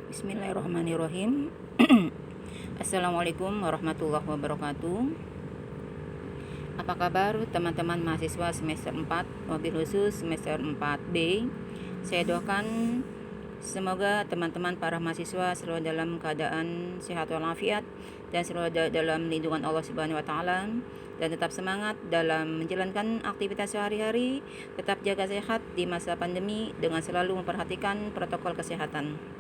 Bismillahirrahmanirrahim. Assalamualaikum warahmatullahi wabarakatuh. Apa kabar teman-teman mahasiswa semester 4, wabil khusus semester 4B? Saya doakan semoga teman-teman para mahasiswa selalu dalam keadaan sehat walafiat dan selalu dalam lindungan Allah Subhanahu wa taala, dan tetap semangat dalam menjalankan aktivitas sehari-hari, tetap jaga sehat di masa pandemi dengan selalu memperhatikan protokol kesehatan.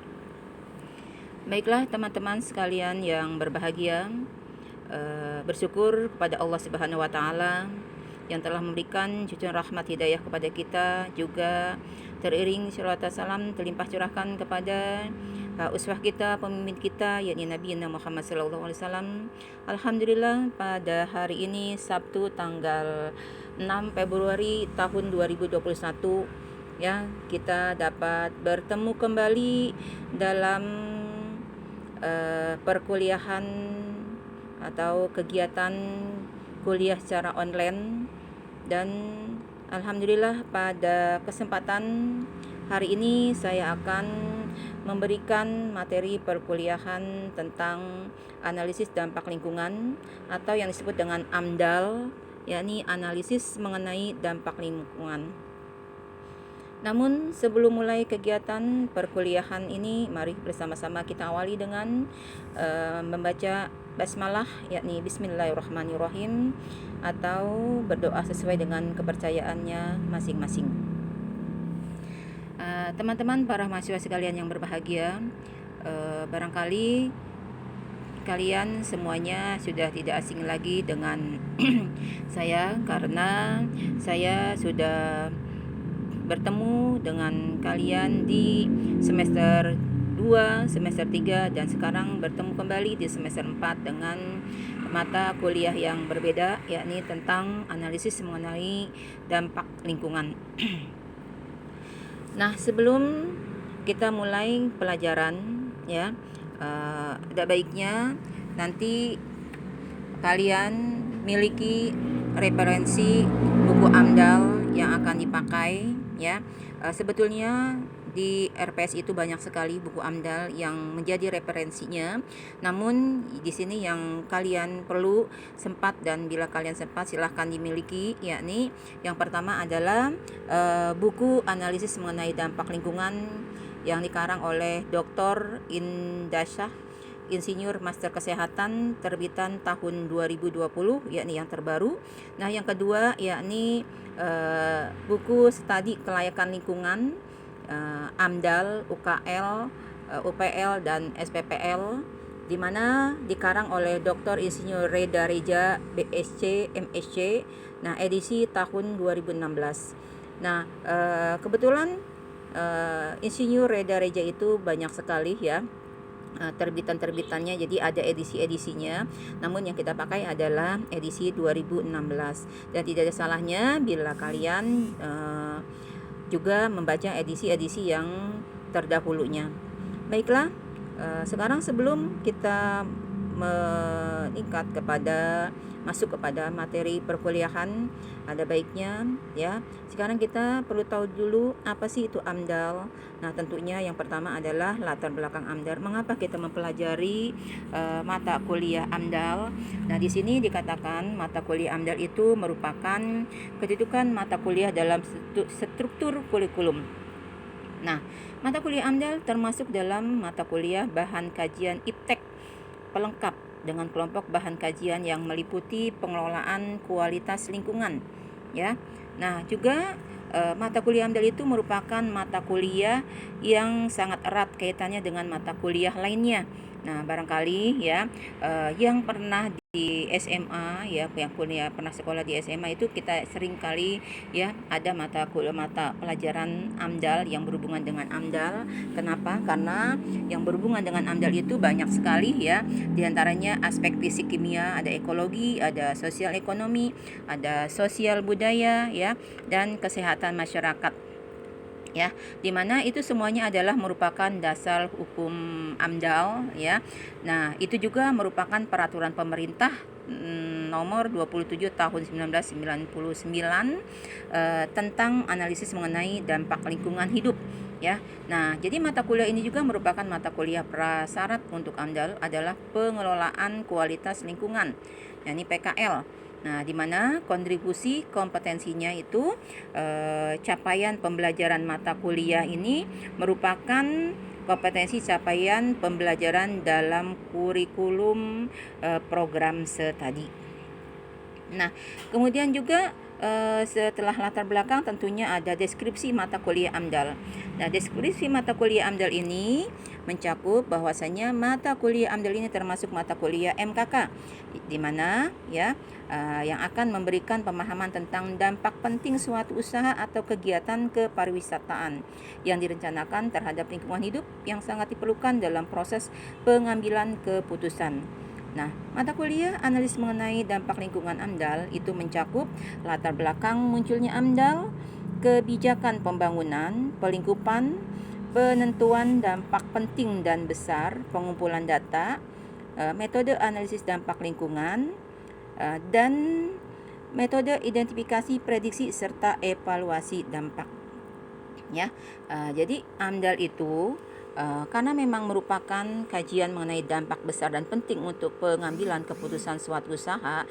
Baiklah teman-teman sekalian yang berbahagia, bersyukur kepada Allah Subhanahu wa taala yang telah memberikan cucuran rahmat hidayah kepada kita, juga teriring salawat salam terlimpah curahkan kepada uswah kita, pemimpin kita, yakni Nabi Muhammad sallallahu alaihi wasallam. Alhamdulillah pada hari ini Sabtu tanggal 6 Februari tahun 2021 ya, kita dapat bertemu kembali dalam perkuliahan atau kegiatan kuliah secara online. Dan alhamdulillah pada kesempatan hari ini saya akan memberikan materi perkuliahan tentang analisis dampak lingkungan atau yang disebut dengan AMDAL, yakni analisis mengenai dampak lingkungan. Namun sebelum mulai kegiatan perkuliahan ini, mari bersama-sama kita awali dengan membaca basmalah, yakni Bismillahirrahmanirrahim, atau berdoa sesuai dengan kepercayaannya masing-masing. Teman-teman para mahasiswa sekalian yang berbahagia, barangkali kalian semuanya sudah tidak asing lagi dengan saya, karena saya sudah bertemu dengan kalian di semester 2, semester 3, dan sekarang bertemu kembali di semester 4 dengan mata kuliah yang berbeda, yakni tentang analisis mengenai dampak lingkungan. Nah, sebelum kita mulai pelajaran ya, ada baiknya nanti kalian miliki referensi buku AMDAL yang akan dipakai ya. Sebetulnya di RPS itu banyak sekali buku AMDAL yang menjadi referensinya. Namun di sini yang kalian perlu sempat, dan bila kalian sempat silahkan dimiliki, yakni yang pertama adalah buku analisis mengenai dampak lingkungan yang dikarang oleh Dr. Indasyah, Insinyur Master Kesehatan, terbitan tahun 2020, yakni yang terbaru. Nah, yang kedua yakni buku studi kelayakan lingkungan AMDAL, UKL, UPL, dan SPPL, di mana dikarang oleh Dr. Insinyur Reda Reja, BSc, MSc. Nah, edisi tahun 2016. Nah, kebetulan Insinyur Reda Reja itu banyak sekali ya terbitan-terbitannya, jadi ada edisi-edisinya. Namun yang kita pakai adalah edisi 2016, dan tidak ada salahnya bila kalian juga membaca edisi-edisi yang terdahulunya. Baiklah, sekarang sebelum kita meningkat masuk kepada materi perkuliahan, ada baiknya ya, sekarang kita perlu tahu dulu apa sih itu AMDAL. Nah, tentunya yang pertama adalah latar belakang AMDAL. Mengapa kita mempelajari mata kuliah AMDAL? Nah, di sini dikatakan mata kuliah AMDAL itu merupakan kedudukan mata kuliah dalam struktur kurikulum. Nah, mata kuliah AMDAL termasuk dalam mata kuliah bahan kajian IPTEK pelengkap dengan kelompok bahan kajian yang meliputi pengelolaan kualitas lingkungan ya. Nah, juga mata kuliah AMDAL itu merupakan mata kuliah yang sangat erat kaitannya dengan mata kuliah lainnya. Nah, barangkali ya yang pernah di SMA ya, yang pernah sekolah di SMA itu kita sering kali ya ada mata pelajaran AMDAL yang berhubungan dengan AMDAL. Kenapa? Karena yang berhubungan dengan AMDAL itu banyak sekali ya. Di antaranya aspek fisik kimia, ada ekologi, ada sosial ekonomi, ada sosial budaya ya, dan kesehatan masyarakat ya, dimana itu semuanya adalah merupakan dasar hukum AMDAL ya. Nah, itu juga merupakan peraturan pemerintah nomor 27 tahun 1999 tentang analisis mengenai dampak lingkungan hidup ya. Nah, jadi mata kuliah ini juga merupakan mata kuliah prasyarat untuk AMDAL adalah pengelolaan kualitas lingkungan, yakni PKL. Nah, di mana kontribusi kompetensinya itu capaian pembelajaran mata kuliah ini merupakan kompetensi capaian pembelajaran dalam kurikulum program studi. Nah, kemudian juga setelah latar belakang tentunya ada deskripsi mata kuliah AMDAL. Nah, deskripsi mata kuliah AMDAL ini mencakup bahwasanya mata kuliah AMDAL ini termasuk mata kuliah MKK, di mana ya yang akan memberikan pemahaman tentang dampak penting suatu usaha atau kegiatan kepariwisataan yang direncanakan terhadap lingkungan hidup yang sangat diperlukan dalam proses pengambilan keputusan. Nah, mata kuliah analisis mengenai dampak lingkungan AMDAL itu mencakup latar belakang munculnya AMDAL, kebijakan pembangunan, pelingkupan, penentuan dampak penting dan besar, pengumpulan data, metode analisis dampak lingkungan, dan metode identifikasi, prediksi, serta evaluasi dampak. Ya, jadi AMDAL itu karena memang merupakan kajian mengenai dampak besar dan penting untuk pengambilan keputusan suatu usaha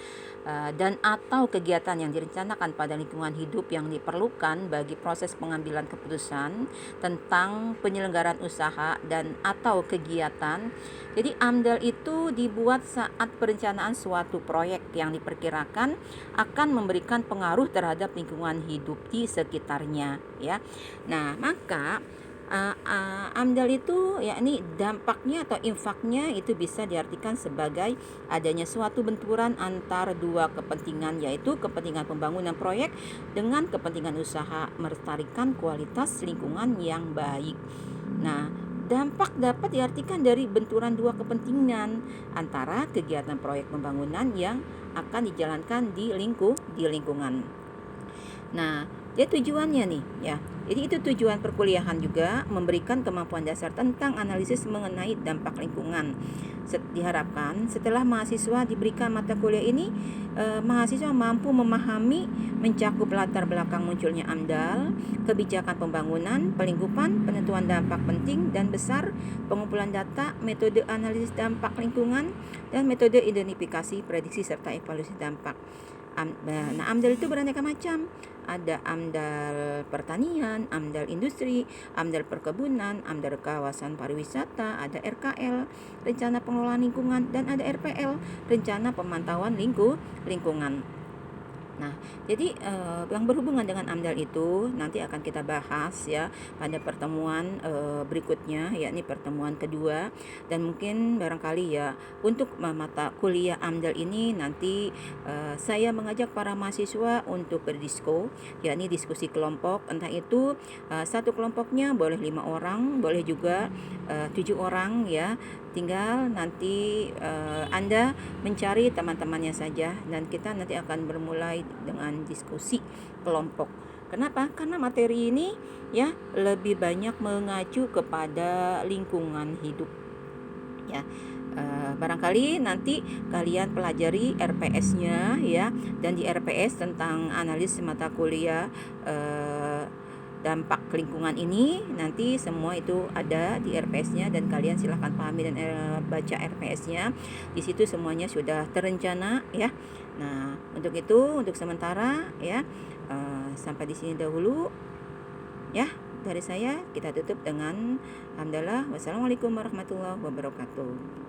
dan atau kegiatan yang direncanakan pada lingkungan hidup yang diperlukan bagi proses pengambilan keputusan tentang penyelenggaraan usaha dan atau kegiatan. Jadi AMDAL itu dibuat saat perencanaan suatu proyek yang diperkirakan akan memberikan pengaruh terhadap lingkungan hidup di sekitarnya, ya. Nah, maka AMDAL itu yakni dampaknya atau impaknya itu bisa diartikan sebagai adanya suatu benturan antara dua kepentingan, yaitu kepentingan pembangunan proyek dengan kepentingan usaha melestarikan kualitas lingkungan yang baik. Nah, dampak dapat diartikan dari benturan dua kepentingan antara kegiatan proyek pembangunan yang akan dijalankan di lingkungan. Nah, jadi tujuannya nih ya. Jadi itu tujuan perkuliahan juga memberikan kemampuan dasar tentang analisis mengenai dampak lingkungan. Diharapkan setelah mahasiswa diberikan mata kuliah ini, mahasiswa mampu memahami mencakup latar belakang munculnya AMDAL, kebijakan pembangunan, pelingkupan, penentuan dampak penting dan besar, pengumpulan data, metode analisis dampak lingkungan, dan metode identifikasi, prediksi, serta evaluasi dampak. Nah, AMDAL itu beraneka macam. Ada AMDAL pertanian, AMDAL industri, AMDAL perkebunan, AMDAL kawasan pariwisata, ada RKL, rencana pengelolaan lingkungan, dan ada RPL, rencana pemantauan lingkungan. Nah, jadi yang berhubungan dengan AMDAL itu nanti akan kita bahas ya pada pertemuan berikutnya, yakni pertemuan kedua, dan mungkin barangkali ya untuk mata kuliah AMDAL ini nanti saya mengajak para mahasiswa untuk berdisko, yakni diskusi kelompok, entah itu satu kelompoknya boleh 5 orang, boleh juga 7 orang ya. Tinggal nanti Anda mencari teman-temannya saja dan kita nanti akan bermulai dengan diskusi kelompok. Kenapa? Karena materi ini ya lebih banyak mengacu kepada lingkungan hidup. Ya. Barangkali nanti kalian pelajari RPS-nya ya, dan di RPS tentang analisis mata kuliah dampak lingkungan ini nanti semua itu ada di RPS-nya dan kalian silahkan pahami dan baca RPS-nya. Di situ semuanya sudah terencana ya. Nah, untuk itu untuk sementara ya sampai di sini dahulu ya dari saya. Kita tutup dengan alhamdulillah. Wassalamualaikum warahmatullahi wabarakatuh.